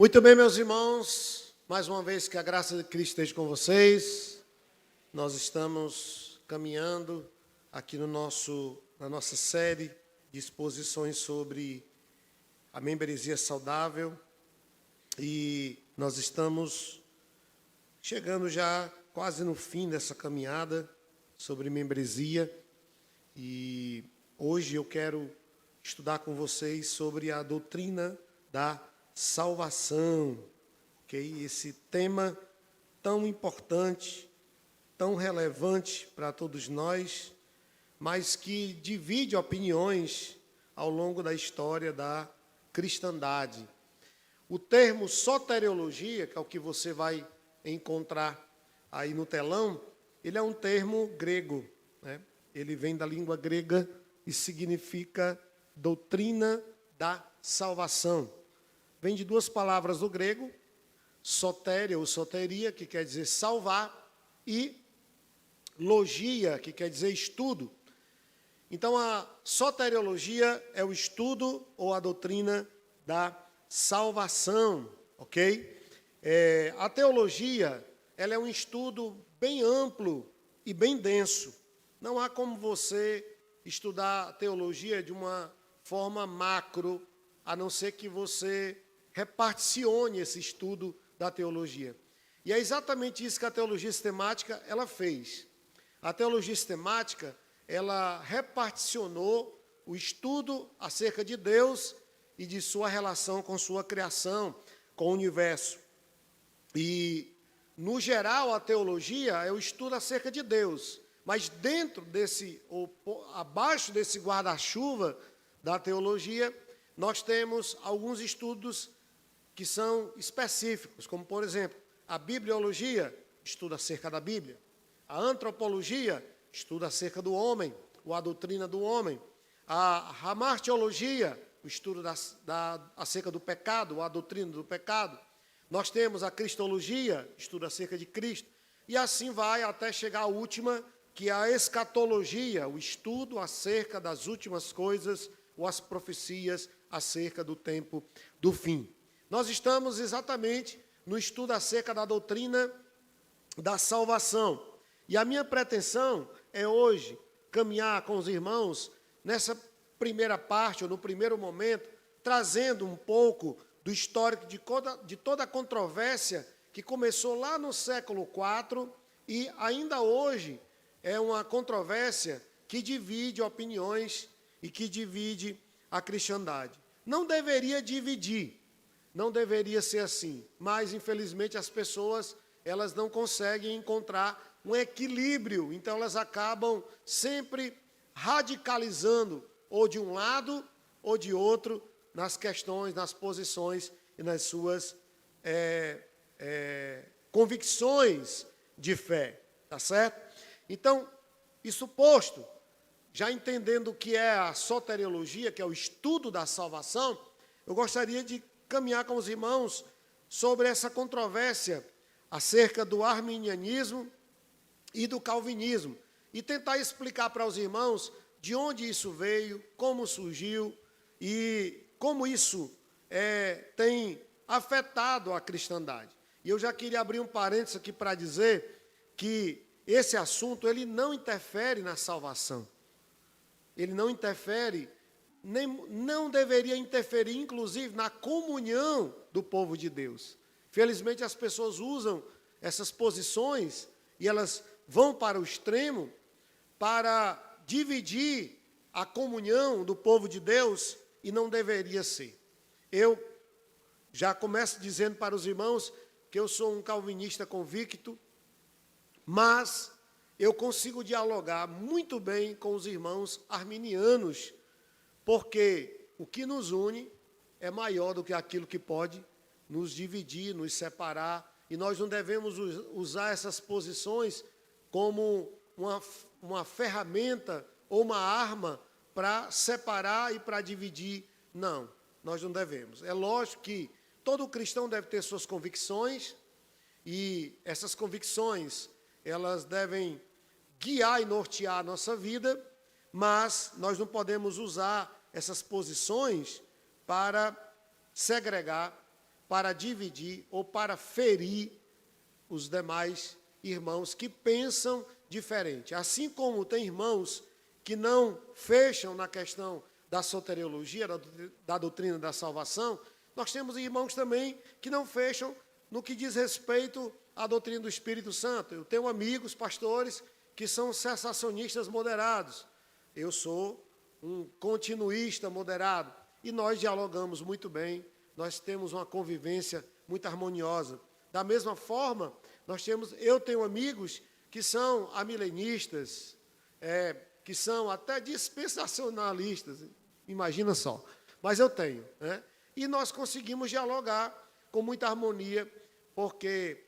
Muito bem, meus irmãos, mais uma vez que a graça de Cristo esteja com vocês. Nós estamos caminhando aqui na nossa série de exposições sobre a membresia saudável e nós estamos chegando já quase no fim dessa caminhada sobre membresia e hoje eu quero estudar com vocês sobre a doutrina da salvação, ok? Esse tema tão importante, tão relevante para todos nós, mas que divide opiniões ao longo da história da cristandade. O termo soteriologia, que é o que você vai encontrar aí no telão, ele é um termo grego, né? Ele vem da língua grega e significa doutrina da salvação. Vem de duas palavras do grego, sotéria ou soteria, que quer dizer salvar, e logia, que quer dizer estudo. Então, a soteriologia é o estudo ou a doutrina da salvação, ok? A teologia, ela é um estudo bem amplo e bem denso. Não há como você estudar a teologia de uma forma macro, a não ser que você reparticione esse estudo da teologia. E é exatamente isso que a teologia sistemática ela fez. A teologia sistemática, ela reparticionou o estudo acerca de Deus e de sua relação com sua criação, com o universo. E, no geral, a teologia é o estudo acerca de Deus. Mas dentro desse, ou abaixo desse guarda-chuva da teologia, nós temos alguns estudos que são específicos, como, por exemplo, a bibliologia estuda acerca da Bíblia, a antropologia estuda acerca do homem, ou a doutrina do homem, a hamartiologia, o estudo acerca do pecado, ou a doutrina do pecado. Nós temos a cristologia, estuda acerca de Cristo, e assim vai até chegar a última, que é a escatologia, o estudo acerca das últimas coisas, ou as profecias acerca do tempo do fim. Nós estamos exatamente no estudo acerca da doutrina da salvação. E a minha pretensão é hoje caminhar com os irmãos nessa primeira parte, ou no primeiro momento, trazendo um pouco do histórico de toda a controvérsia que começou lá no século IV e ainda hoje é uma controvérsia que divide opiniões e que divide a cristandade. Não deveria dividir. Não deveria ser assim, mas infelizmente as pessoas elas não conseguem encontrar um equilíbrio, então elas acabam sempre radicalizando ou de um lado ou de outro nas questões, nas posições e nas suas convicções de fé, tá certo? Então, isso posto, já entendendo o que é a soteriologia, que é o estudo da salvação, eu gostaria de caminhar com os irmãos sobre essa controvérsia acerca do arminianismo e do calvinismo e tentar explicar para os irmãos de onde isso veio, como surgiu e como isso tem afetado a cristandade. E eu já queria abrir um parênteses aqui para dizer que esse assunto ele não interfere na salvação. Ele não interfere não deveria interferir, inclusive, na comunhão do povo de Deus. Felizmente, as pessoas usam essas posições e elas vão para o extremo para dividir a comunhão do povo de Deus e não deveria ser. Eu já começo dizendo para os irmãos que eu sou um calvinista convicto, mas eu consigo dialogar muito bem com os irmãos arminianos, porque o que nos une é maior do que aquilo que pode nos dividir, nos separar, e nós não devemos usar essas posições como uma ferramenta ou uma arma para separar e para dividir. Não, nós não devemos. É lógico que todo cristão deve ter suas convicções, e essas convicções, elas devem guiar e nortear a nossa vida, mas nós não podemos usar essas posições para segregar para dividir ou para ferir os demais irmãos que pensam diferente. Assim como tem irmãos que não fecham na questão da soteriologia, da doutrina da salvação, nós temos irmãos também que não fecham no que diz respeito à doutrina do Espírito Santo. Eu tenho amigos, pastores, que são cessacionistas moderados. Eu sou um continuista moderado. E nós dialogamos muito bem, nós temos uma convivência muito harmoniosa. Da mesma forma, eu tenho amigos que são amilenistas, que são até dispensacionalistas, imagina só. Mas eu tenho, né? E nós conseguimos dialogar com muita harmonia, porque,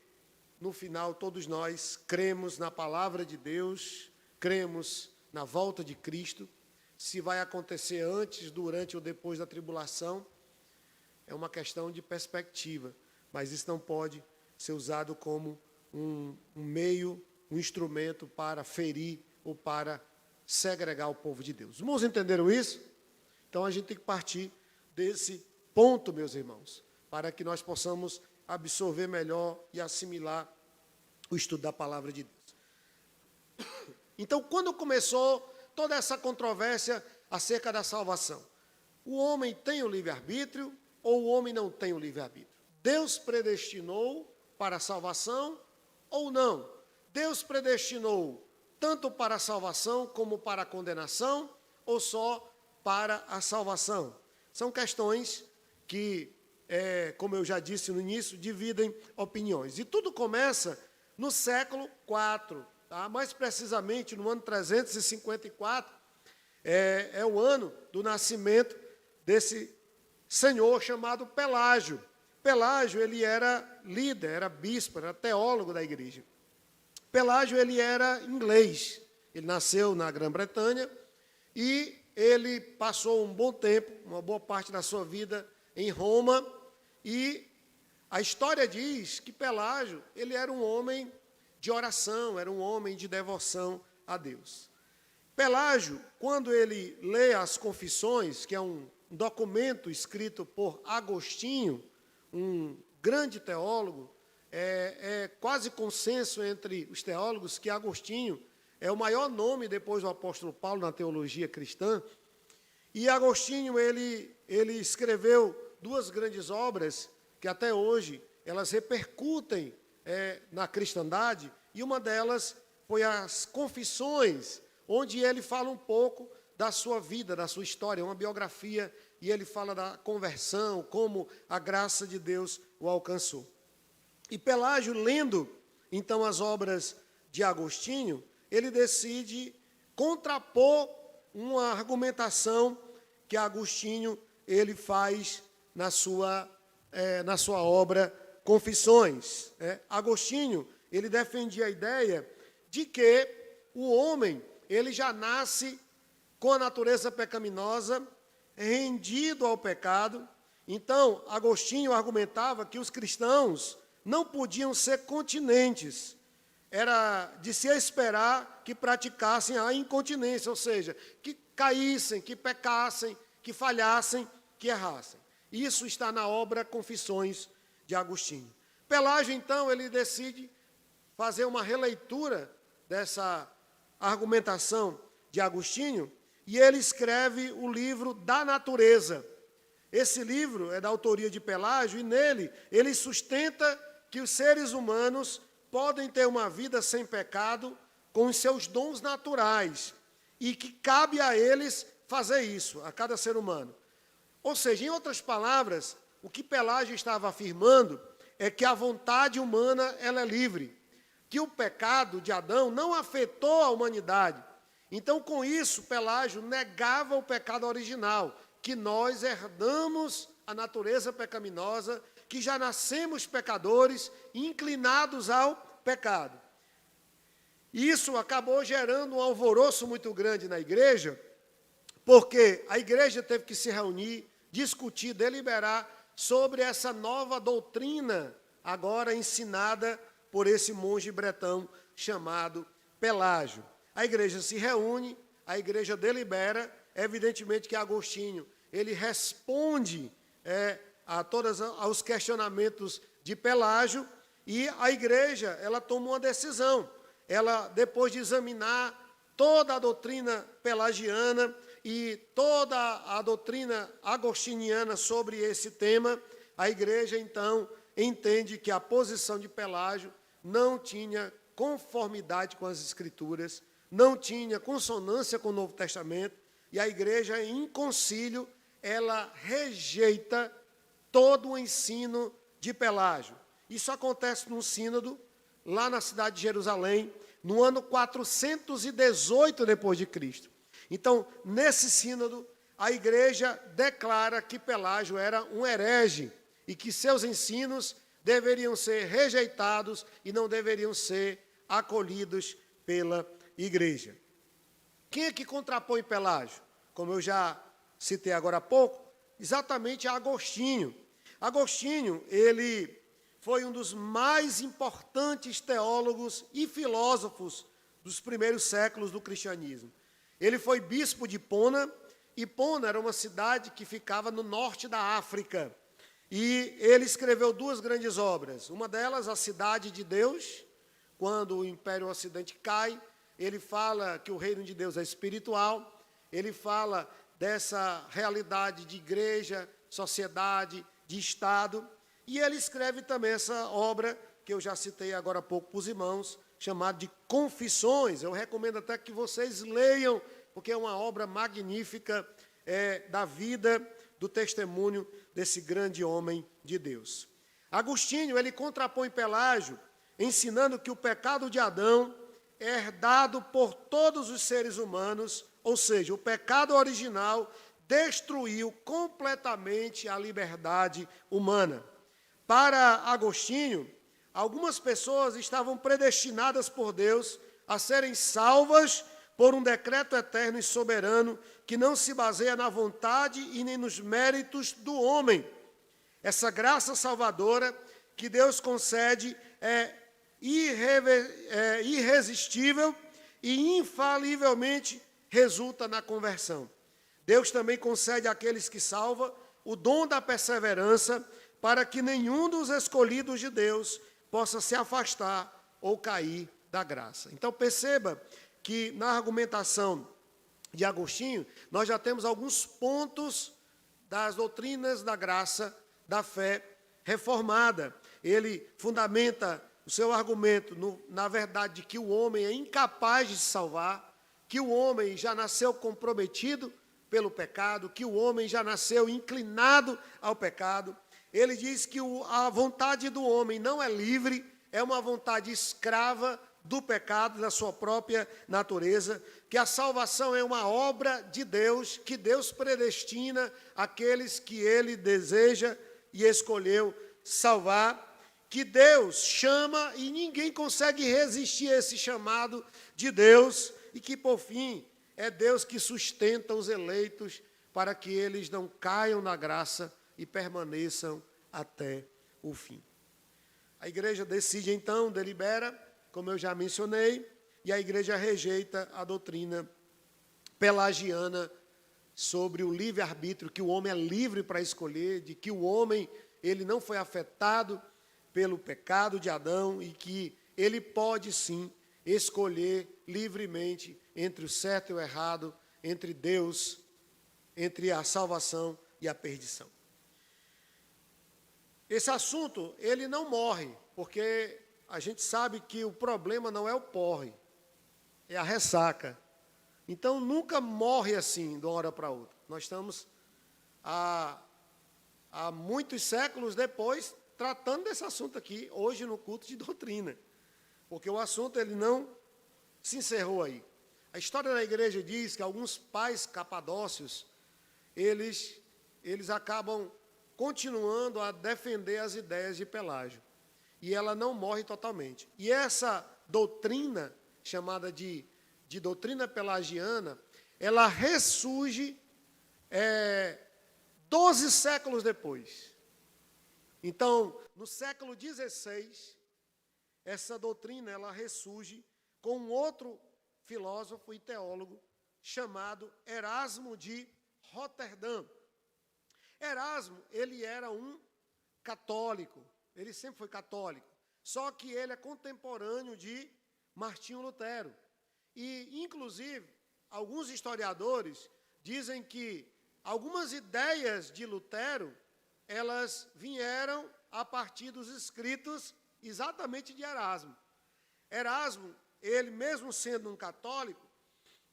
no final, todos nós cremos na palavra de Deus, cremos na volta de Cristo. Se vai acontecer antes, durante ou depois da tribulação, é uma questão de perspectiva, mas isso não pode ser usado como um meio, um instrumento para ferir ou para segregar o povo de Deus. Os irmãos entenderam isso? Então, a gente tem que partir desse ponto, meus irmãos, para que nós possamos absorver melhor e assimilar o estudo da palavra de Deus. Então, quando começou toda essa controvérsia acerca da salvação, o homem tem o livre-arbítrio ou o homem não tem o livre-arbítrio? Deus predestinou para a salvação ou não? Deus predestinou tanto para a salvação como para a condenação ou só para a salvação? São questões que, como eu já disse no início, dividem opiniões. E tudo começa no século IV, tá? Mais precisamente no ano 354, é o ano do nascimento desse senhor chamado Pelágio. Pelágio, ele era líder, era bispo, era teólogo da igreja. Pelágio, ele era inglês. Ele nasceu na Grã-Bretanha e ele passou um bom tempo, uma boa parte da sua vida em Roma, e a história diz que Pelágio, ele era um homem de oração, era um homem de devoção a Deus. Pelágio, quando ele lê as Confissões, que é um documento escrito por Agostinho, um grande teólogo, é quase consenso entre os teólogos que Agostinho é o maior nome depois do apóstolo Paulo na teologia cristã. E Agostinho, ele escreveu duas grandes obras que até hoje elas repercutem na cristandade, e uma delas foi as Confissões, onde ele fala um pouco da sua vida, da sua história, uma biografia, e ele fala da conversão, como a graça de Deus o alcançou. E Pelágio, lendo, então, as obras de Agostinho, ele decide contrapor uma argumentação que Agostinho ele faz na sua obra Confissões. Agostinho, ele defendia a ideia de que o homem ele já nasce com a natureza pecaminosa, rendido ao pecado. Então, Agostinho argumentava que os cristãos não podiam ser continentes. Era de se esperar que praticassem a incontinência, ou seja, que caíssem, que pecassem, que falhassem, que errassem. Isso está na obra Confissões de Agostinho. Pelágio, então, ele decide fazer uma releitura dessa argumentação de Agostinho, e ele escreve o livro da natureza. Esse livro é da autoria de Pelágio, e nele ele sustenta que os seres humanos podem ter uma vida sem pecado com os seus dons naturais, e que cabe a eles fazer isso, a cada ser humano. Ou seja, em outras palavras, o que Pelágio estava afirmando é que a vontade humana ela é livre, que o pecado de Adão não afetou a humanidade. Então, com isso, Pelágio negava o pecado original, que nós herdamos a natureza pecaminosa, que já nascemos pecadores, inclinados ao pecado. Isso acabou gerando um alvoroço muito grande na igreja, porque a igreja teve que se reunir, discutir, deliberar sobre essa nova doutrina, agora ensinada por esse monge bretão chamado Pelágio. A igreja se reúne, a igreja delibera, evidentemente que Agostinho, ele responde a todos os questionamentos de Pelágio, e a igreja, ela toma uma decisão. Ela, depois de examinar toda a doutrina pelagiana e toda a doutrina agostiniana sobre esse tema, a igreja, então, entende que a posição de Pelágio não tinha conformidade com as Escrituras, não tinha consonância com o Novo Testamento, e a igreja, em concílio, ela rejeita todo o ensino de Pelágio. Isso acontece num sínodo, lá na cidade de Jerusalém, no ano 418 depois de Cristo. Então, nesse sínodo, a igreja declara que Pelágio era um herege e que seus ensinos deveriam ser rejeitados e não deveriam ser acolhidos pela igreja. Quem é que contrapõe Pelágio? Como eu já citei agora há pouco, exatamente Agostinho. Agostinho, ele foi um dos mais importantes teólogos e filósofos dos primeiros séculos do cristianismo. Ele foi bispo de Hipona, e Hipona era uma cidade que ficava no norte da África. E ele escreveu duas grandes obras. Uma delas, A Cidade de Deus, quando o Império Ocidente cai, ele fala que o reino de Deus é espiritual, ele fala dessa realidade de igreja, sociedade, de Estado, e ele escreve também essa obra, que eu já citei agora há pouco para os irmãos, chamada de Confissões. Eu recomendo até que vocês leiam, porque é uma obra magnífica da vida, do testemunho desse grande homem de Deus. Agostinho, ele contrapõe Pelágio, ensinando que o pecado de Adão é herdado por todos os seres humanos, ou seja, o pecado original destruiu completamente a liberdade humana. Para Agostinho, algumas pessoas estavam predestinadas por Deus a serem salvas por um decreto eterno e soberano que não se baseia na vontade e nem nos méritos do homem. Essa graça salvadora que Deus concede é irresistível e infalivelmente resulta na conversão. Deus também concede àqueles que salva o dom da perseverança, para que nenhum dos escolhidos de Deus possa se afastar ou cair da graça. Então perceba que na argumentação de Agostinho, nós já temos alguns pontos das doutrinas da graça, da fé reformada. Ele fundamenta o seu argumento na verdade de que o homem é incapaz de se salvar, que o homem já nasceu comprometido pelo pecado, que o homem já nasceu inclinado ao pecado. Ele diz que a vontade do homem não é livre, é uma vontade escrava do pecado, da sua própria natureza, que a salvação é uma obra de Deus, que Deus predestina aqueles que Ele deseja e escolheu salvar, que Deus chama e ninguém consegue resistir a esse chamado de Deus, e que, por fim, é Deus que sustenta os eleitos para que eles não caiam na graça e permaneçam até o fim. A igreja decide, então, delibera, como eu já mencionei, e a igreja rejeita a doutrina pelagiana sobre o livre-arbítrio, que o homem é livre para escolher, de que o homem ele não foi afetado pelo pecado de Adão e que ele pode, sim, escolher livremente entre o certo e o errado, entre Deus, entre a salvação e a perdição. Esse assunto, ele não morre, porque a gente sabe que o problema não é o porre, é a ressaca. Então, nunca morre assim, de uma hora para outra. Nós estamos, há muitos séculos depois, tratando desse assunto aqui, hoje no culto de doutrina. Porque o assunto, ele não se encerrou aí. A história da igreja diz que alguns pais capadócios, eles acabam continuando a defender as ideias de Pelágio. E ela não morre totalmente. E essa doutrina, chamada de doutrina pelagiana, ela ressurge 12 séculos depois. Então, no século XVI, essa doutrina ela ressurge com um outro filósofo e teólogo chamado Erasmo de Roterdã. Erasmo, ele era um católico, ele sempre foi católico, só que ele é contemporâneo de Martinho Lutero. E, inclusive, alguns historiadores dizem que algumas ideias de Lutero, elas vieram a partir dos escritos exatamente de Erasmo. Erasmo, ele mesmo sendo um católico,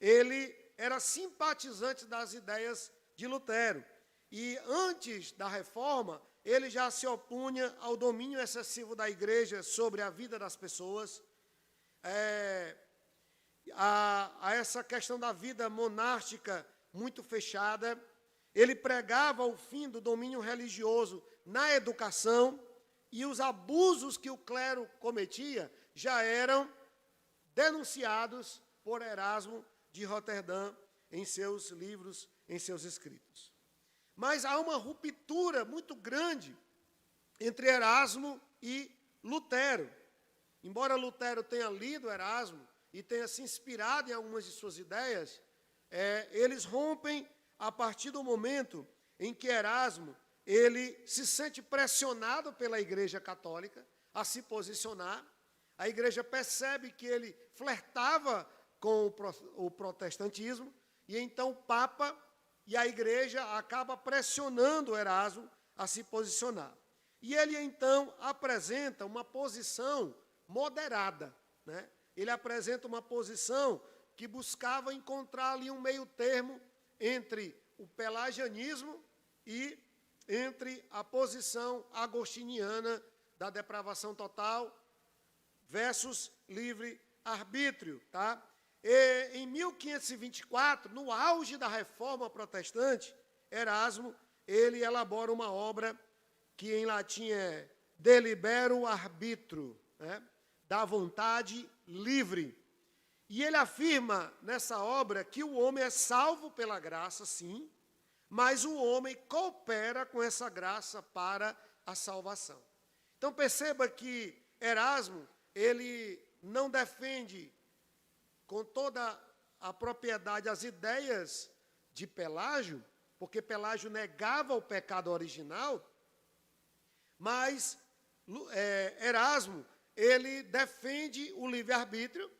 ele era simpatizante das ideias de Lutero. E antes da reforma, ele já se opunha ao domínio excessivo da igreja sobre a vida das pessoas, a essa questão da vida monástica muito fechada. Ele pregava o fim do domínio religioso na educação, e os abusos que o clero cometia já eram denunciados por Erasmo de Roterdã em seus livros, em seus escritos. Mas há uma ruptura muito grande entre Erasmo e Lutero. Embora Lutero tenha lido Erasmo e tenha se inspirado em algumas de suas ideias, eles rompem a partir do momento em que Erasmo ele se sente pressionado pela Igreja Católica a se posicionar. A Igreja percebe que ele flertava com o protestantismo, e então o Papa e a Igreja acaba pressionando Erasmo a se posicionar. E ele, então, apresenta uma posição moderada, né? Ele apresenta uma posição que buscava encontrar ali um meio termo entre o pelagianismo e entre a posição agostiniana da depravação total versus livre-arbítrio, tá? E, em 1524, no auge da Reforma Protestante, Erasmo, ele elabora uma obra que em latim é De Libero Arbitrio, né? Da vontade livre. E ele afirma nessa obra que o homem é salvo pela graça, sim, mas o homem coopera com essa graça para a salvação. Então perceba que Erasmo, ele não defende com toda a propriedade as ideias de Pelágio, porque Pelágio negava o pecado original, mas Erasmo, ele defende o livre-arbítrio,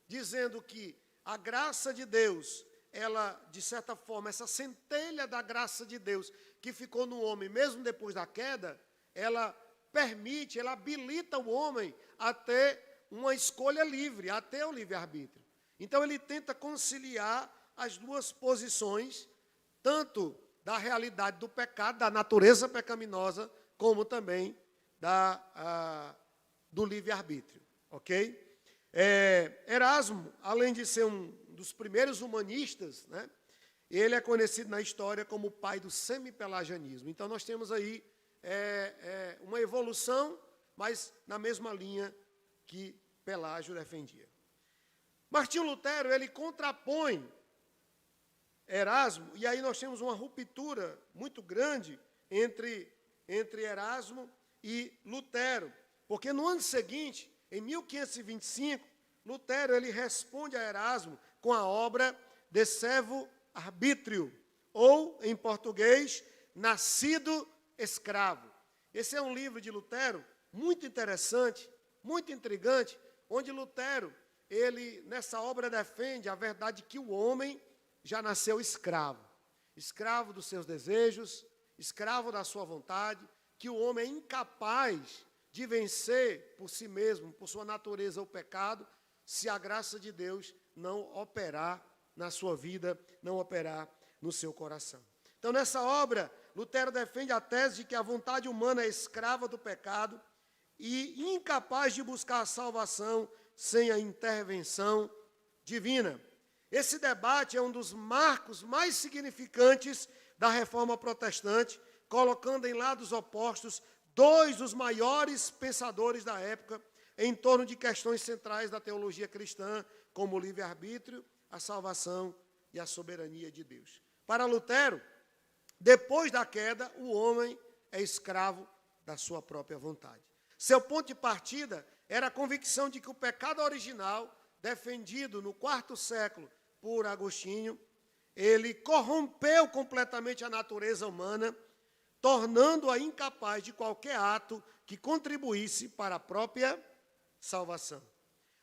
dizendo que a graça de Deus, ela, de certa forma, essa centelha da graça de Deus que ficou no homem, mesmo depois da queda, ela permite, ela habilita o homem a ter uma escolha livre, a ter o livre-arbítrio. Então, ele tenta conciliar as duas posições, tanto da realidade do pecado, da natureza pecaminosa, como também do livre-arbítrio, ok? Erasmo, além de ser um dos primeiros humanistas, né, ele é conhecido na história como o pai do semipelagianismo. Então, nós temos aí uma evolução, mas na mesma linha que Pelágio defendia. Martinho Lutero, ele contrapõe Erasmo, e aí nós temos uma ruptura muito grande entre Erasmo e Lutero, porque no ano seguinte, em 1525, Lutero ele responde a Erasmo com a obra De Servo Arbitrio, ou, em português, Nascido Escravo. Esse é um livro de Lutero muito interessante, muito intrigante, onde Lutero, ele, nessa obra, defende a verdade que o homem já nasceu escravo. Escravo dos seus desejos, escravo da sua vontade, que o homem é incapaz de vencer por si mesmo, por sua natureza, o pecado, se a graça de Deus não operar na sua vida, não operar no seu coração. Então, nessa obra, Lutero defende a tese de que a vontade humana é escrava do pecado e incapaz de buscar a salvação sem a intervenção divina. Esse debate é um dos marcos mais significantes da Reforma Protestante, colocando em lados opostos dois dos maiores pensadores da época em torno de questões centrais da teologia cristã, como o livre-arbítrio, a salvação e a soberania de Deus. Para Lutero, depois da queda, o homem é escravo da sua própria vontade. Seu ponto de partida era a convicção de que o pecado original, defendido no IV século por Agostinho, ele corrompeu completamente a natureza humana, tornando-a incapaz de qualquer ato que contribuísse para a própria salvação.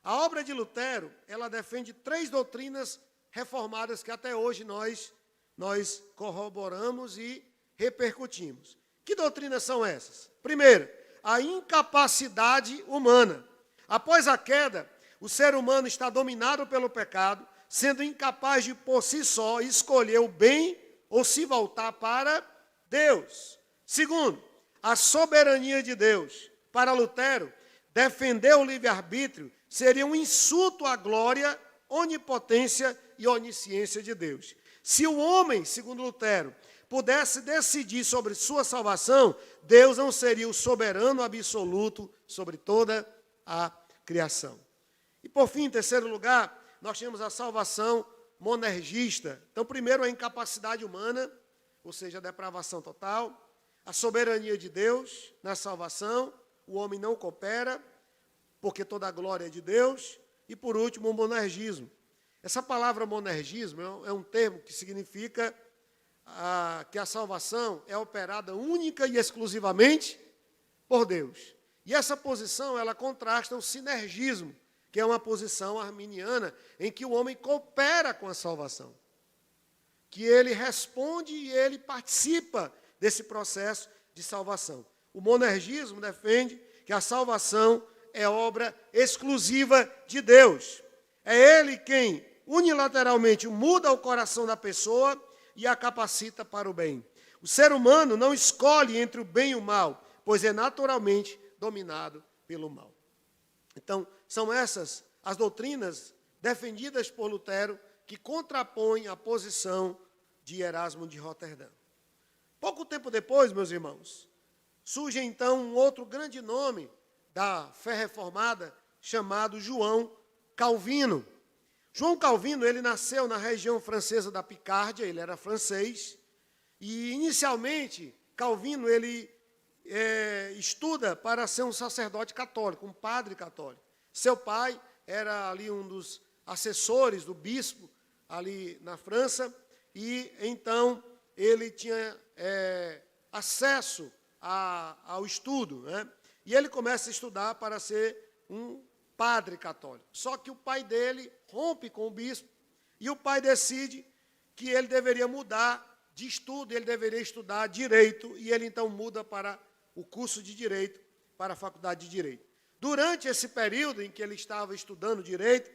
A obra de Lutero, ela defende 3 doutrinas reformadas que até hoje nós corroboramos e repercutimos. Que doutrinas são essas? Primeiro, a incapacidade humana. Após a queda, o ser humano está dominado pelo pecado, sendo incapaz de, por si só, escolher o bem ou se voltar para Deus. Segundo, a soberania de Deus. Para Lutero, defender o livre-arbítrio seria um insulto à glória, onipotência e onisciência de Deus. Se o homem, segundo Lutero, pudesse decidir sobre sua salvação, Deus não seria o soberano absoluto sobre toda a criação. E por fim, em terceiro lugar, nós temos a salvação monergista. Então, primeiro, a incapacidade humana, ou seja, a depravação total, a soberania de Deus na salvação, o homem não coopera, porque toda a glória é de Deus, e por último, o monergismo. Essa palavra monergismo é um termo que significa que a salvação é operada única e exclusivamente por Deus. E essa posição, ela contrasta o sinergismo, que é uma posição arminiana em que o homem coopera com a salvação, que ele responde e ele participa desse processo de salvação. O monergismo defende que a salvação é obra exclusiva de Deus. É Ele quem unilateralmente muda o coração da pessoa e a capacita para o bem. O ser humano não escolhe entre o bem e o mal, pois é naturalmente dominado pelo mal. Então, são essas as doutrinas defendidas por Lutero que contrapõem a posição de Erasmo de Roterdã. Pouco tempo depois, meus irmãos, surge então um outro grande nome da fé reformada, chamado João Calvino. João Calvino, ele nasceu na região francesa da Picárdia, ele era francês, e inicialmente Calvino ele estuda para ser um sacerdote católico, um padre católico. Seu pai era ali um dos assessores do bispo ali na França, e então ele tinha acesso ao estudo, né? E ele começa a estudar para ser um padre católico. Só que o pai dele rompe com o bispo e o pai decide que ele deveria mudar de estudo, ele deveria estudar direito, e ele então muda para o curso de direito, para a faculdade de direito. Durante esse período em que ele estava estudando direito,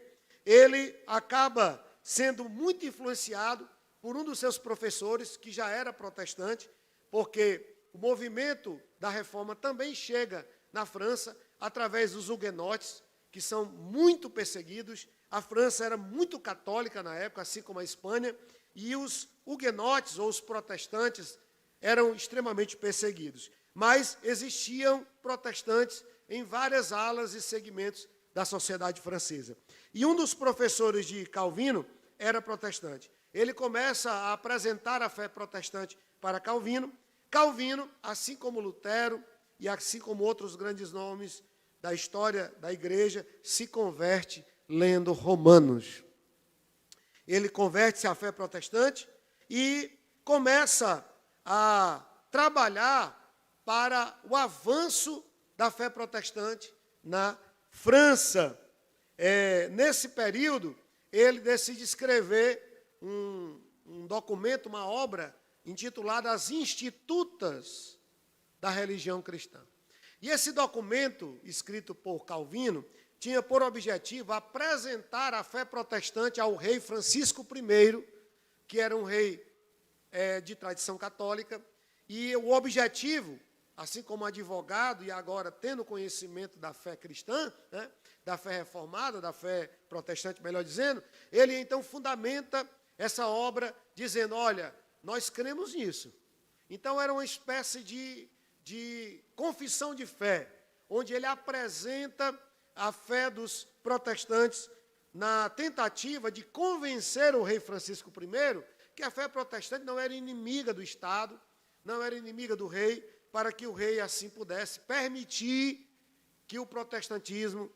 ele acaba sendo muito influenciado por um dos seus professores, que já era protestante, porque o movimento da reforma também chega na França através dos huguenotes, que são muito perseguidos. A França era muito católica na época, assim como a Espanha, e os huguenotes, ou os protestantes, eram extremamente perseguidos. Mas existiam protestantes em várias alas e segmentos da sociedade francesa. E um dos professores de Calvino era protestante. Ele começa a apresentar a fé protestante para Calvino. Calvino, assim como Lutero e assim como outros grandes nomes da história da igreja, se converte lendo Romanos. Ele converte-se à fé protestante e começa a trabalhar para o avanço da fé protestante na França. Nesse período, ele decide escrever um documento, uma obra, intitulada As Institutas da Religião Cristã. E esse documento, escrito por Calvino, tinha por objetivo apresentar a fé protestante ao rei Francisco I, que era um rei de tradição católica, e o objetivo, assim como advogado e agora tendo conhecimento da fé cristã, né, da fé reformada, da fé protestante, melhor dizendo, ele então fundamenta essa obra dizendo, olha, nós cremos nisso. Então era uma espécie de confissão de fé, onde ele apresenta a fé dos protestantes na tentativa de convencer o rei Francisco I que a fé protestante não era inimiga do Estado, não era inimiga do rei, para que o rei assim pudesse permitir que o protestantismo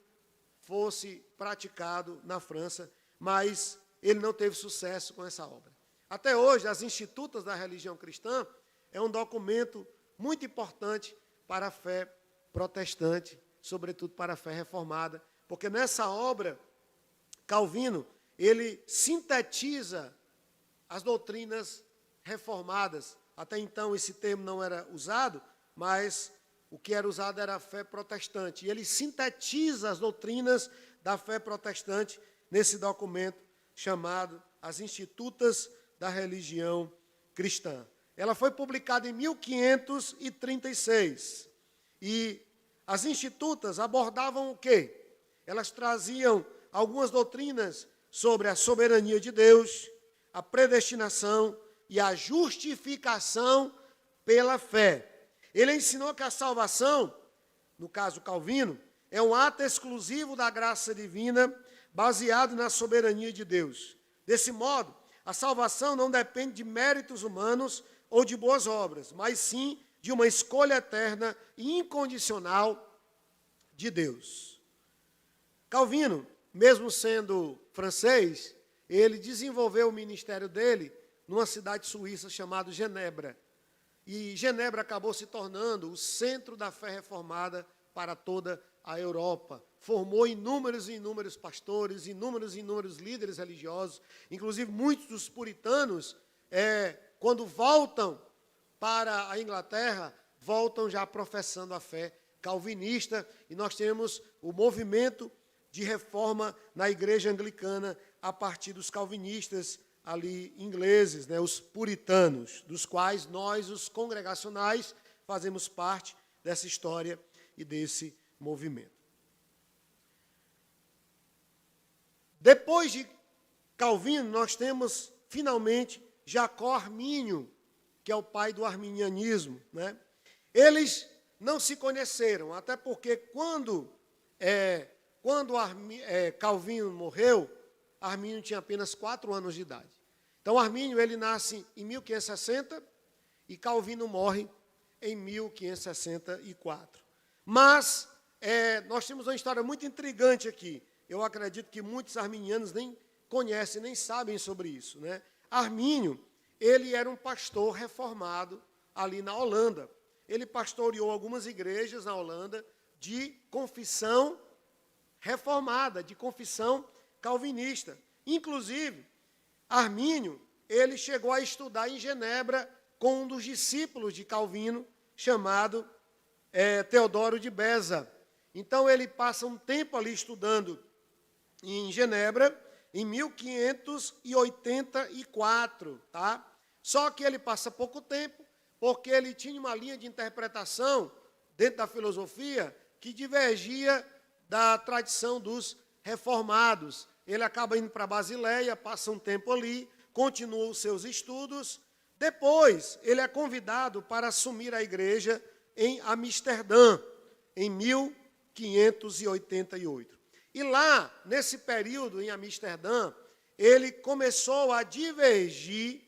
fosse praticado na França, mas ele não teve sucesso com essa obra. Até hoje, as Institutas da Religião Cristã é um documento muito importante para a fé protestante, sobretudo para a fé reformada, porque nessa obra, Calvino, ele sintetiza as doutrinas reformadas. Até então esse termo não era usado, mas o que era usado era a fé protestante. E ele sintetiza as doutrinas da fé protestante nesse documento chamado As Institutas da Religião Cristã. Ela foi publicada em 1536. E as Institutas abordavam o quê? Elas traziam algumas doutrinas sobre a soberania de Deus, a predestinação e a justificação pela fé. Ele ensinou que a salvação, no caso Calvino, é um ato exclusivo da graça divina, baseado na soberania de Deus. Desse modo, a salvação não depende de méritos humanos ou de boas obras, mas sim de uma escolha eterna e incondicional de Deus. Calvino, mesmo sendo francês, ele desenvolveu o ministério dele numa cidade suíça chamada Genebra. E Genebra acabou se tornando o centro da fé reformada para toda a Europa. Formou inúmeros e inúmeros pastores, inúmeros e inúmeros líderes religiosos. Inclusive, muitos dos puritanos, quando voltam para a Inglaterra, voltam já professando a fé calvinista. E nós temos o movimento de reforma na igreja anglicana a partir dos calvinistas ali ingleses, né, os puritanos, dos quais nós, os congregacionais, fazemos parte dessa história e desse movimento. Depois de Calvino, nós temos, finalmente, Jacó Armínio, que é o pai do arminianismo, né? Eles não se conheceram, até porque quando Calvino morreu, Armínio tinha apenas 4 anos de idade. Então, Armínio, ele nasce em 1560 e Calvino morre em 1564. Mas nós temos uma história muito intrigante aqui. Eu acredito que muitos arminianos nem conhecem, nem sabem sobre isso, né? Armínio, ele era um pastor reformado ali na Holanda. Ele pastoreou algumas igrejas na Holanda de confissão reformada, de confissão calvinista. Inclusive, Armínio, ele chegou a estudar em Genebra com um dos discípulos de Calvino, chamado Teodoro de Beza. Então, ele passa um tempo ali estudando em Genebra, em 1584, tá? Só que ele passa pouco tempo, porque ele tinha uma linha de interpretação dentro da filosofia que divergia da tradição dos reformados. Ele acaba indo para Basileia, passa um tempo ali, continua os seus estudos. Depois, ele é convidado para assumir a igreja em Amsterdã, em 1588. E lá, nesse período em Amsterdã, ele começou a divergir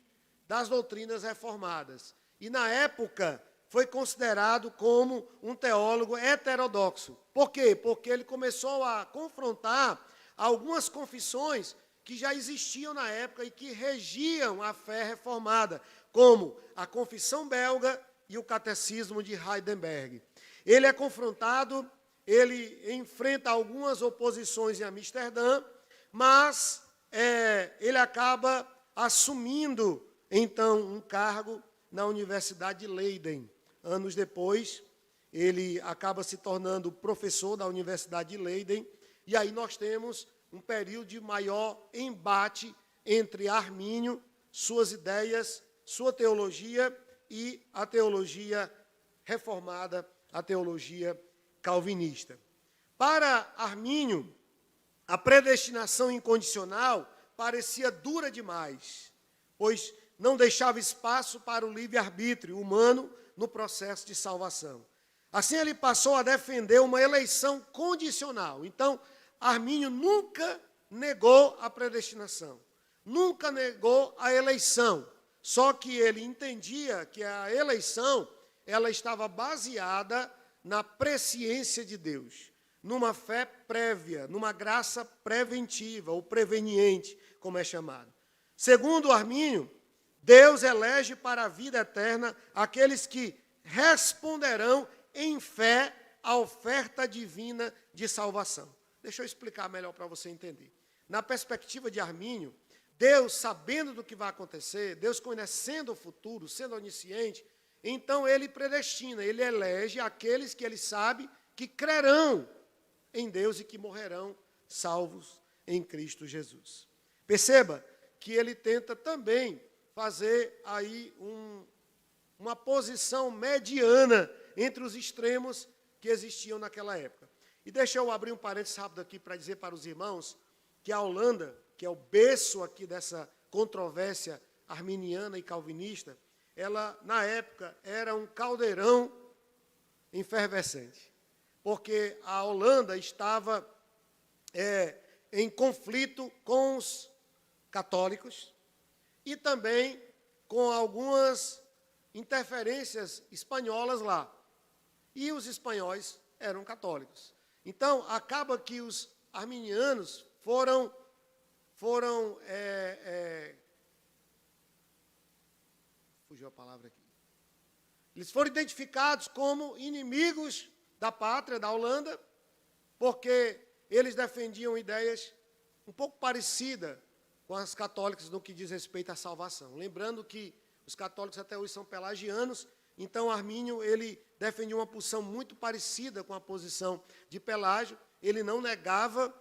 das doutrinas reformadas. E, na época, foi considerado como um teólogo heterodoxo. Por quê? Porque ele começou a confrontar algumas confissões que já existiam na época e que regiam a fé reformada, como a confissão belga e o catecismo de Heidelberg. Ele é confrontado, ele enfrenta algumas oposições em Amsterdã, mas ele acaba assumindo, então, um cargo na Universidade de Leiden. Anos depois, ele acaba se tornando professor da Universidade de Leiden, e aí nós temos um período de maior embate entre Armínio, suas ideias, sua teologia e a teologia reformada, a teologia calvinista. Para Armínio, a predestinação incondicional parecia dura demais, pois não deixava espaço para o livre-arbítrio humano no processo de salvação. Assim, ele passou a defender uma eleição condicional. Então, Armínio nunca negou a predestinação, nunca negou a eleição, só que ele entendia que a eleição ela estava baseada na presciência de Deus, numa fé prévia, numa graça preventiva, ou preveniente, como é chamado. Segundo Armínio, Deus elege para a vida eterna aqueles que responderão em fé à oferta divina de salvação. Deixa eu explicar melhor para você entender. Na perspectiva de Armínio, Deus, sabendo do que vai acontecer, Deus conhecendo o futuro, sendo onisciente, então ele predestina, ele elege aqueles que ele sabe que crerão em Deus e que morrerão salvos em Cristo Jesus. Perceba que ele tenta também fazer aí uma posição mediana entre os extremos que existiam naquela época. E deixa eu abrir um parênteses rápido aqui para dizer para os irmãos que a Holanda, que é o berço aqui dessa controvérsia arminiana e calvinista, ela, na época, era um caldeirão efervescente, porque a Holanda estava em conflito com os católicos e também com algumas interferências espanholas lá. E os espanhóis eram católicos. Então, acaba que os arminianos foram fugiu a palavra aqui. Eles foram identificados como inimigos da pátria, da Holanda, porque eles defendiam ideias um pouco parecidas com as católicas no que diz respeito à salvação. Lembrando que os católicos até hoje são pelagianos, então Armínio ele defendia uma posição muito parecida com a posição de Pelágio. Ele não negava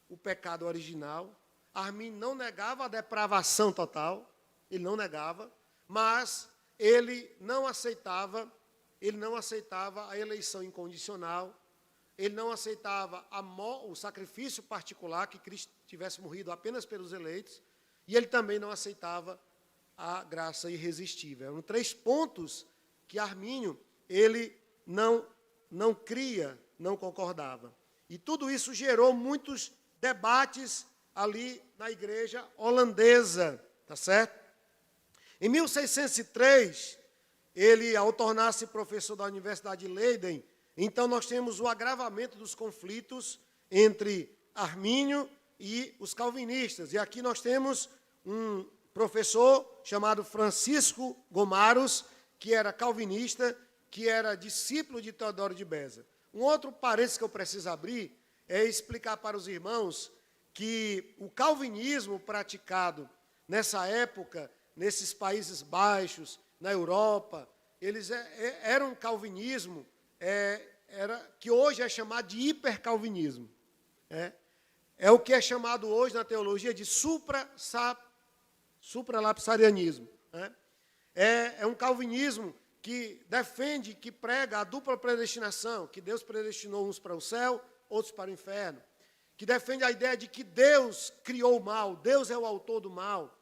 o pecado original, Armínio não negava a depravação total, ele não negava, mas ele não aceitava a eleição incondicional, ele não aceitava o sacrifício particular, que Cristo tivesse morrido apenas pelos eleitos, e ele também não aceitava a graça irresistível. Eram 3 pontos que Armínio ele não cria, não concordava. E tudo isso gerou muitos debates ali na igreja holandesa, tá certo? Em 1603, ele, ao tornar-se professor da Universidade de Leiden, então nós temos o agravamento dos conflitos entre Armínio e os calvinistas. E aqui nós temos um professor chamado Francisco Gomarus, que era calvinista, que era discípulo de Teodoro de Beza. Um outro parênteses que eu preciso abrir é explicar para os irmãos que o calvinismo praticado nessa época, nesses Países Baixos, na Europa, eles eram um calvinismo que hoje é chamado de hipercalvinismo. É o que é chamado hoje na teologia de supralapsarianismo. É um calvinismo que defende, que prega a dupla predestinação, que Deus predestinou uns para o céu, outros para o inferno, que defende a ideia de que Deus criou o mal, Deus é o autor do mal.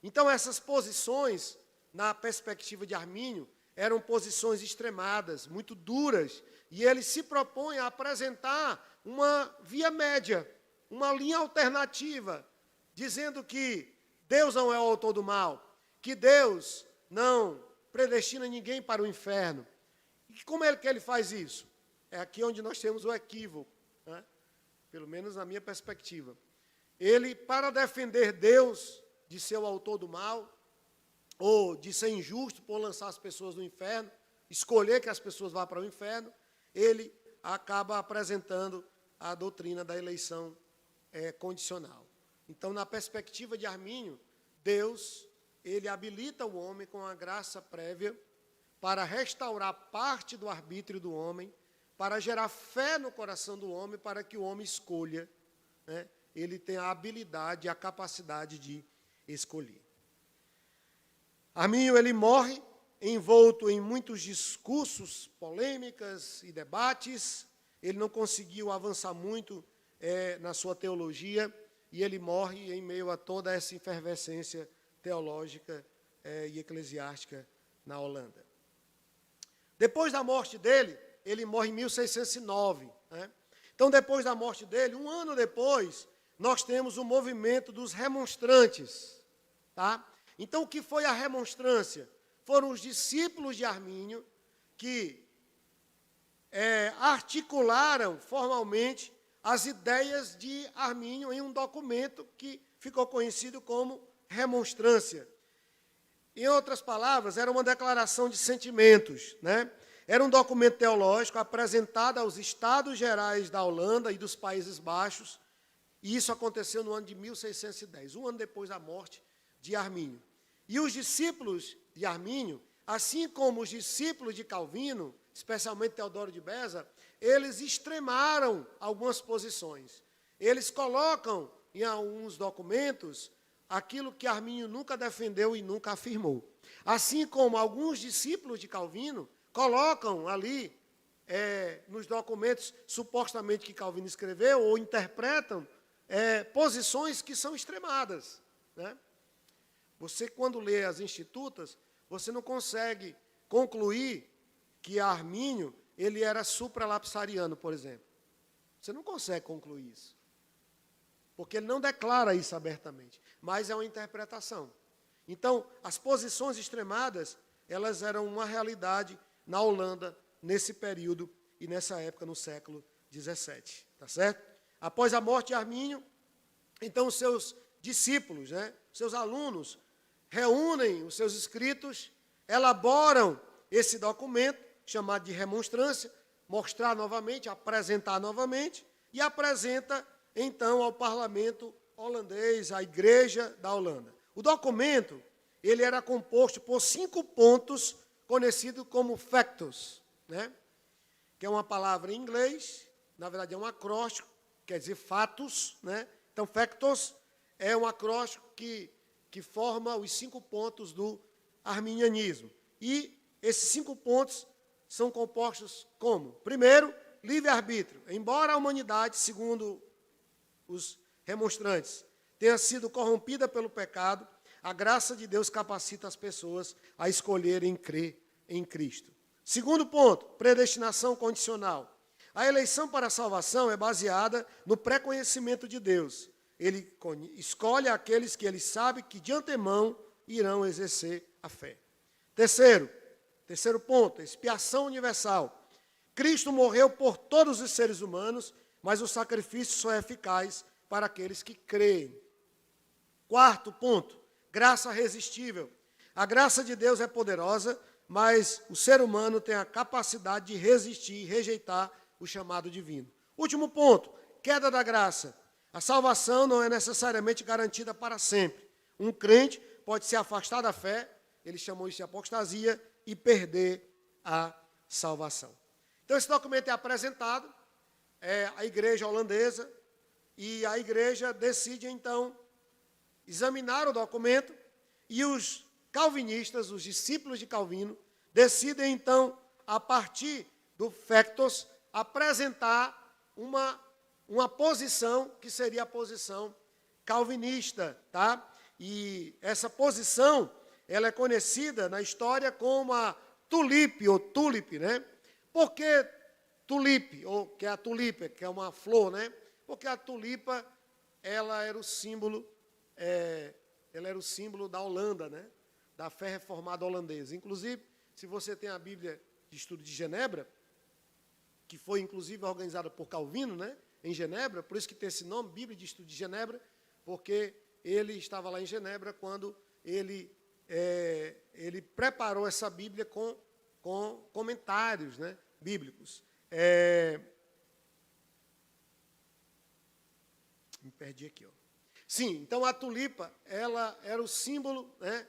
Então, essas posições, na perspectiva de Armínio, eram posições extremadas, muito duras, e ele se propõe a apresentar uma via média, uma linha alternativa, dizendo que Deus não é o autor do mal, que Deus não predestina ninguém para o inferno. E como é que ele faz isso? É aqui onde nós temos o equívoco, né? Pelo menos na minha perspectiva. Ele, para defender Deus de ser o autor do mal, ou de ser injusto por lançar as pessoas no inferno, escolher que as pessoas vá para o inferno, ele acaba apresentando a doutrina da eleição condicional. Então, na perspectiva de Armínio, Deus, ele habilita o homem com a graça prévia para restaurar parte do arbítrio do homem, para gerar fé no coração do homem, para que o homem escolha, né? Ele tem a habilidade, a capacidade de escolher. Armínio, ele morre envolto em muitos discursos, polêmicas e debates. Ele não conseguiu avançar muito na sua teologia, e ele morre em meio a toda essa efervescência teológica e eclesiástica na Holanda. Depois da morte dele, ele morre em 1609. Né? Então, depois da morte dele, um ano depois, nós temos o movimento dos remonstrantes. Tá? Então, o que foi a remonstrância? Foram os discípulos de Armínio que articularam formalmente as ideias de Armínio em um documento que ficou conhecido como remonstrância. Em outras palavras, era uma declaração de sentimentos, né? Era um documento teológico apresentado aos Estados Gerais da Holanda e dos Países Baixos, e isso aconteceu no ano de 1610, um ano depois da morte de Armínio. E os discípulos de Armínio, assim como os discípulos de Calvino, especialmente Teodoro de Beza, eles extremaram algumas posições. Eles colocam em alguns documentos aquilo que Armínio nunca defendeu e nunca afirmou. Assim como alguns discípulos de Calvino colocam ali, nos documentos supostamente que Calvino escreveu, ou interpretam posições que são extremadas, né? Você, quando lê as Institutas, você não consegue concluir que Armínio ele era supralapsariano, por exemplo. Você não consegue concluir isso. Porque ele não declara isso abertamente, mas é uma interpretação. Então, as posições extremadas, elas eram uma realidade na Holanda, nesse período e nessa época, no século XVII. Tá certo? Após a morte de Armínio, então os seus discípulos, né, seus alunos, reúnem os seus escritos, elaboram esse documento, chamado de remonstrância, mostrar novamente, apresentar novamente, e apresenta, então, ao parlamento holandês, à Igreja da Holanda. O documento, ele era composto por 5 pontos, conhecido como factos, né? Que é uma palavra em inglês, na verdade é um acróstico, quer dizer fatos, né? Então, factos é um acróstico que forma os 5 pontos do arminianismo. E esses 5 pontos são compostos como? Primeiro, livre-arbítrio. Embora a humanidade, segundo os remonstrantes, tenha sido corrompida pelo pecado, a graça de Deus capacita as pessoas a escolherem crer em Cristo. Segundo ponto, predestinação condicional. A eleição para a salvação é baseada no pré-conhecimento de Deus. Ele escolhe aqueles que ele sabe que de antemão irão exercer a fé. Terceiro ponto, expiação universal. Cristo morreu por todos os seres humanos, mas o sacrifício só é eficaz para aqueles que creem. Quarto ponto, graça irresistível. A graça de Deus é poderosa, mas o ser humano tem a capacidade de resistir e rejeitar o chamado divino. Último ponto, queda da graça. A salvação não é necessariamente garantida para sempre. Um crente pode se afastar da fé, eles chamam isso de apostasia, e perder a salvação. Então, esse documento é apresentado à igreja holandesa, e a igreja decide, então, examinar o documento, e os calvinistas, os discípulos de Calvino, decidem, então, a partir do factos, apresentar uma posição que seria a posição calvinista, tá? E essa posição, ela é conhecida na história como a tulipe, ou tulip, né? Por que tulipe, ou que é a tulipa, que é uma flor, né? Porque a tulipa, ela era o símbolo da Holanda, né? Da fé reformada holandesa. Inclusive, se você tem a Bíblia de Estudo de Genebra, que foi inclusive organizada por Calvino, né? Em Genebra, por isso que tem esse nome, Bíblia de Estudo de Genebra, porque ele estava lá em Genebra quando ele preparou essa Bíblia com comentários, né, bíblicos. Me perdi aqui, ó. Sim, então a tulipa, ela era o símbolo, né,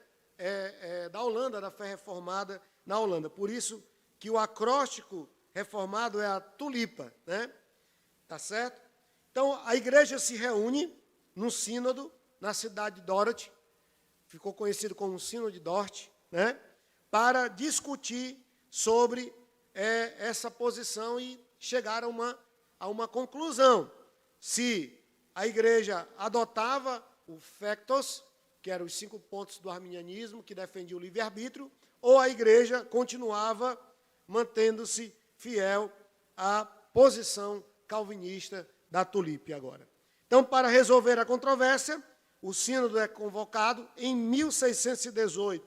da Holanda, da fé reformada na Holanda. Por isso que o acróstico reformado é a tulipa, né? Tá certo? Então, a igreja se reúne num sínodo na cidade de Dordt, ficou conhecido como o Sínodo de Dort, né? Para discutir sobre essa posição e chegar a uma conclusão. Se a igreja adotava o factos, que eram os 5 pontos do arminianismo, que defendia o livre-arbítrio, ou a igreja continuava mantendo-se fiel à posição calvinista da tulipe agora. Então, para resolver a controvérsia, o sínodo é convocado em 1618,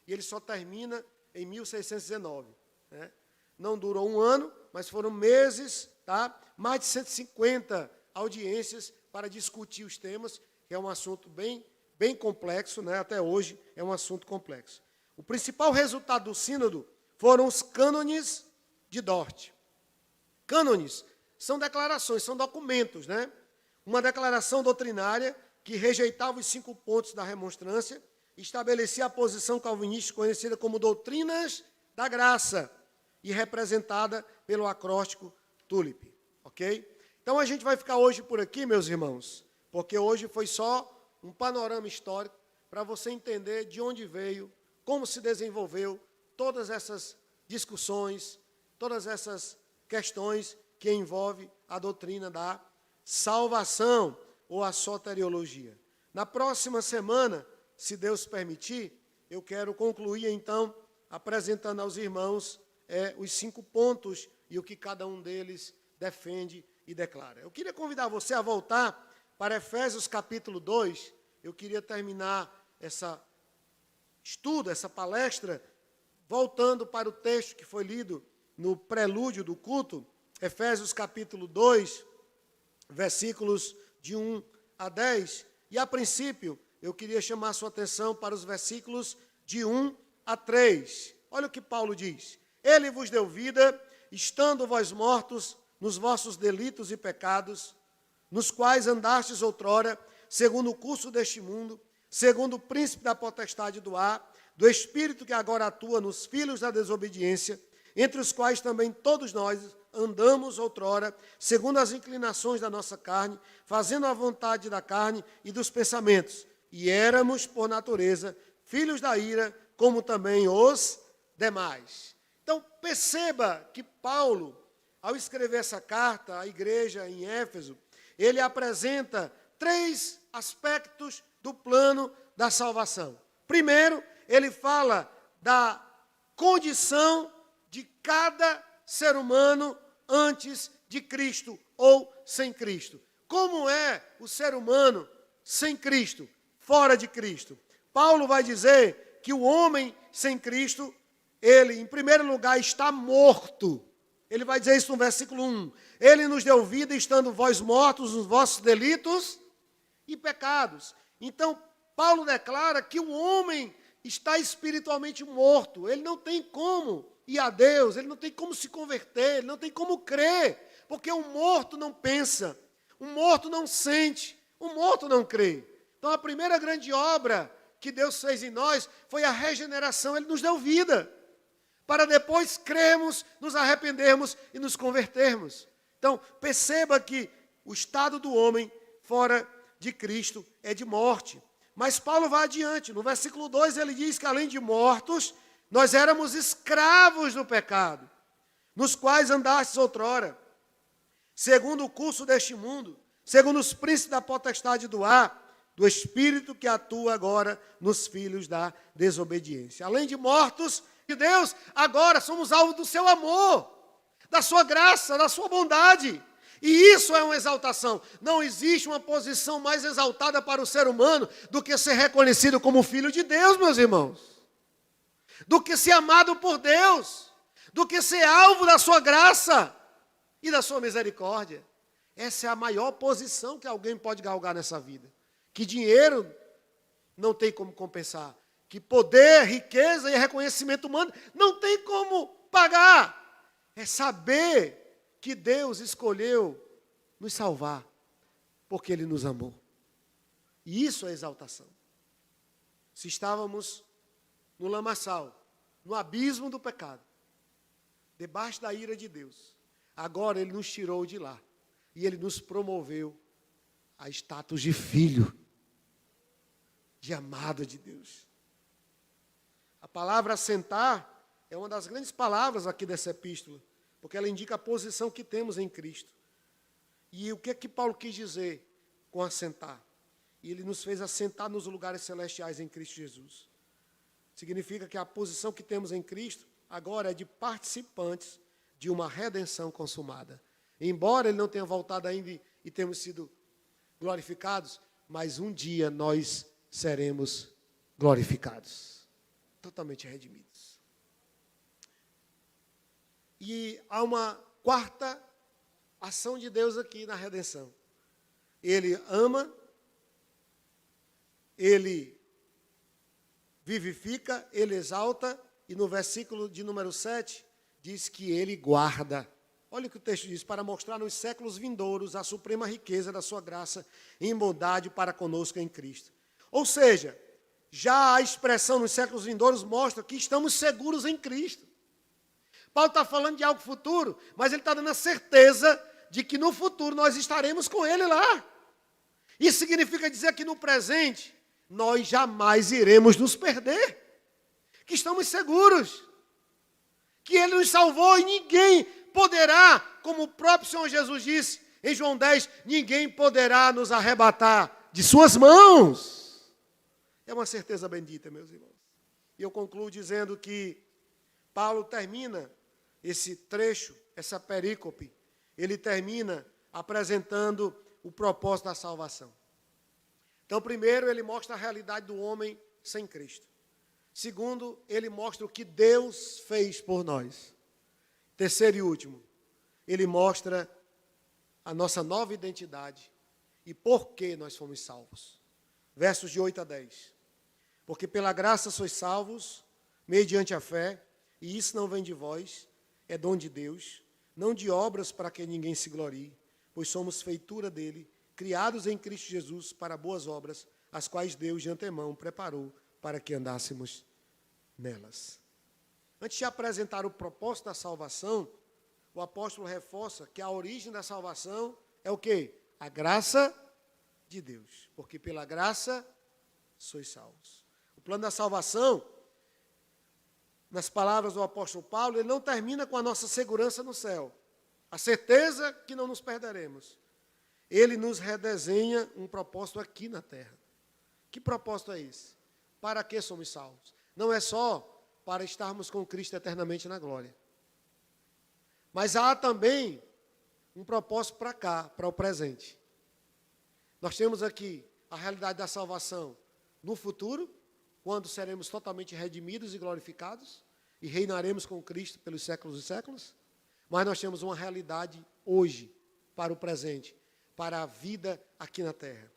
e ele só termina em 1619. Né? Não durou um ano, mas foram meses, tá? Mais de 150 audiências para discutir os temas, que é um assunto bem bem complexo, né? Até hoje é um assunto complexo. O principal resultado do sínodo foram os cânones de Dort. Cânones são declarações, são documentos, né? Uma declaração doutrinária que rejeitava os 5 pontos da remonstrância, estabelecia a posição calvinista conhecida como doutrinas da graça e representada pelo acróstico TULIP, ok? Então a gente vai ficar hoje por aqui, meus irmãos, porque hoje foi só um panorama histórico para você entender de onde veio, como se desenvolveu todas essas discussões, todas essas questões que envolvem a doutrina da salvação ou a soteriologia. Na próxima semana, se Deus permitir, eu quero concluir, então, apresentando aos irmãos os 5 pontos e o que cada um deles defende e declara. Eu queria convidar você a voltar para Efésios capítulo 2. Eu queria terminar essa estudo, essa palestra, voltando para o texto que foi lido no prelúdio do culto, Efésios capítulo 2, versículos de 1 a 10. E, a princípio, eu queria chamar a sua atenção para os versículos de 1 a 3. Olha o que Paulo diz. Ele vos deu vida, estando vós mortos nos vossos delitos e pecados, nos quais andastes outrora, segundo o curso deste mundo, segundo o príncipe da potestade do ar, do espírito que agora atua nos filhos da desobediência, entre os quais também todos nós andamos outrora, segundo as inclinações da nossa carne, fazendo a vontade da carne e dos pensamentos. E éramos, por natureza, filhos da ira, como também os demais. Então, perceba que Paulo, ao escrever essa carta à igreja em Éfeso, ele apresenta 3 aspectos do plano da salvação. Primeiro, ele fala da condição de cada ser humano antes de Cristo ou sem Cristo. Como é o ser humano sem Cristo, fora de Cristo? Paulo vai dizer que o homem sem Cristo, ele, em primeiro lugar, está morto. Ele vai dizer isso no versículo 1. Ele nos deu vida, estando vós mortos nos vossos delitos e pecados. Então, Paulo declara que o homem está espiritualmente morto. Ele não tem como ir a Deus, ele não tem como se converter, ele não tem como crer, porque o morto não pensa, o morto não sente, o morto não crê. Então, a primeira grande obra que Deus fez em nós foi a regeneração. Ele nos deu vida, para depois crermos, nos arrependermos e nos convertermos. Então, perceba que o estado do homem fora de Cristo é de morte. Mas Paulo vai adiante. No versículo 2 ele diz que além de mortos, nós éramos escravos do pecado, nos quais andastes outrora, segundo o curso deste mundo, segundo os príncipes da potestade do ar, do espírito que atua agora nos filhos da desobediência. Além de mortos de Deus, agora somos alvo do seu amor, da sua graça, da sua bondade. E isso é uma exaltação. Não existe uma posição mais exaltada para o ser humano do que ser reconhecido como filho de Deus, meus irmãos. Do que ser amado por Deus. Do que ser alvo da sua graça e da sua misericórdia. Essa é a maior posição que alguém pode galgar nessa vida. Que dinheiro não tem como compensar. Que poder, riqueza e reconhecimento humano não tem como pagar. É saber que Deus escolheu nos salvar, porque Ele nos amou. E isso é exaltação. Se estávamos no lamaçal, no abismo do pecado, debaixo da ira de Deus, agora Ele nos tirou de lá, e Ele nos promoveu a status de filho, de amado de Deus. A palavra assentar é uma das grandes palavras aqui dessa epístola, porque ela indica a posição que temos em Cristo. E o que é que Paulo quis dizer com assentar? E ele nos fez assentar nos lugares celestiais em Cristo Jesus. Significa que a posição que temos em Cristo agora é de participantes de uma redenção consumada. Embora Ele não tenha voltado ainda e temos sido glorificados, mas um dia nós seremos glorificados, totalmente redimidos. E há uma quarta ação de Deus aqui na redenção. Ele ama ele vivifica, ele exalta, e no versículo de número 7, diz que ele guarda. Olha o que o texto diz: para mostrar nos séculos vindouros a suprema riqueza da sua graça em bondade para conosco em Cristo. Ou seja, já a expressão nos séculos vindouros mostra que estamos seguros em Cristo. Paulo está falando de algo futuro, mas ele está dando a certeza de que no futuro nós estaremos com ele lá. Isso significa dizer que no presente nós jamais iremos nos perder, que estamos seguros, que ele nos salvou e ninguém poderá, como o próprio Senhor Jesus disse em João 10, ninguém poderá nos arrebatar de suas mãos. É uma certeza bendita, meus irmãos. E eu concluo dizendo que Paulo termina esse trecho, essa perícope, ele termina apresentando o propósito da salvação. Então, primeiro, ele mostra a realidade do homem sem Cristo. Segundo, ele mostra o que Deus fez por nós. Terceiro e último, ele mostra a nossa nova identidade e por que nós fomos salvos. Versos de 8 a 10. Porque pela graça sois salvos, mediante a fé, e isso não vem de vós, é dom de Deus, não de obras para que ninguém se glorie, pois somos feitura dele, criados em Cristo Jesus para boas obras, as quais Deus de antemão preparou para que andássemos nelas. Antes de apresentar o propósito da salvação, o apóstolo reforça que a origem da salvação é o quê? A graça de Deus. Porque pela graça sois salvos. O plano da salvação, nas palavras do apóstolo Paulo, ele não termina com a nossa segurança no céu. A certeza que não nos perderemos. Ele nos redesenha um propósito aqui na terra. Que propósito é esse? Para que somos salvos? Não é só para estarmos com Cristo eternamente na glória. Mas há também um propósito para cá, para o presente. Nós temos aqui a realidade da salvação no futuro, quando seremos totalmente redimidos e glorificados, e reinaremos com Cristo pelos séculos e séculos. Mas nós temos uma realidade hoje, para o presente, para a vida aqui na terra.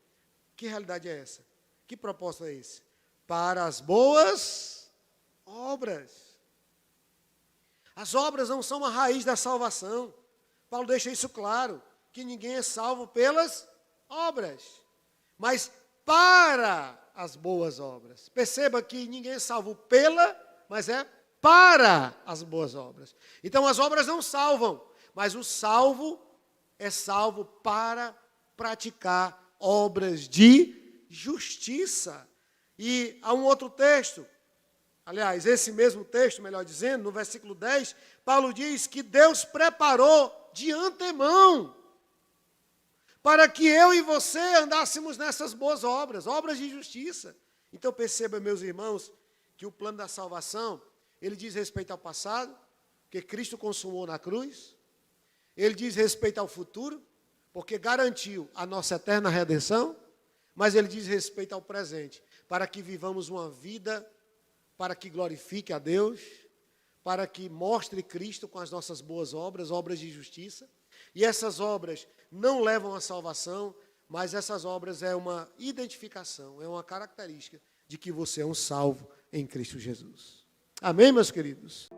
Que realidade é essa? Que propósito é esse? Para as boas obras. As obras não são a raiz da salvação. Paulo deixa isso claro, que ninguém é salvo pelas obras, mas para as boas obras. Perceba que ninguém é salvo pela, mas é para as boas obras. Então as obras não salvam, mas o salvo é salvo para praticar obras de justiça. E há um outro texto, aliás, esse mesmo texto, melhor dizendo, no versículo 10, Paulo diz que Deus preparou de antemão para que eu e você andássemos nessas boas obras, obras de justiça. Então perceba, meus irmãos, que o plano da salvação, ele diz respeito ao passado, que Cristo consumou na cruz. Ele diz respeito ao futuro, porque garantiu a nossa eterna redenção. Mas ele diz respeito ao presente, para que vivamos uma vida, para que glorifique a Deus, para que mostre Cristo com as nossas boas obras, obras de justiça. E essas obras não levam à salvação, mas essas obras é uma identificação, é uma característica de que você é um salvo em Cristo Jesus. Amém, meus queridos?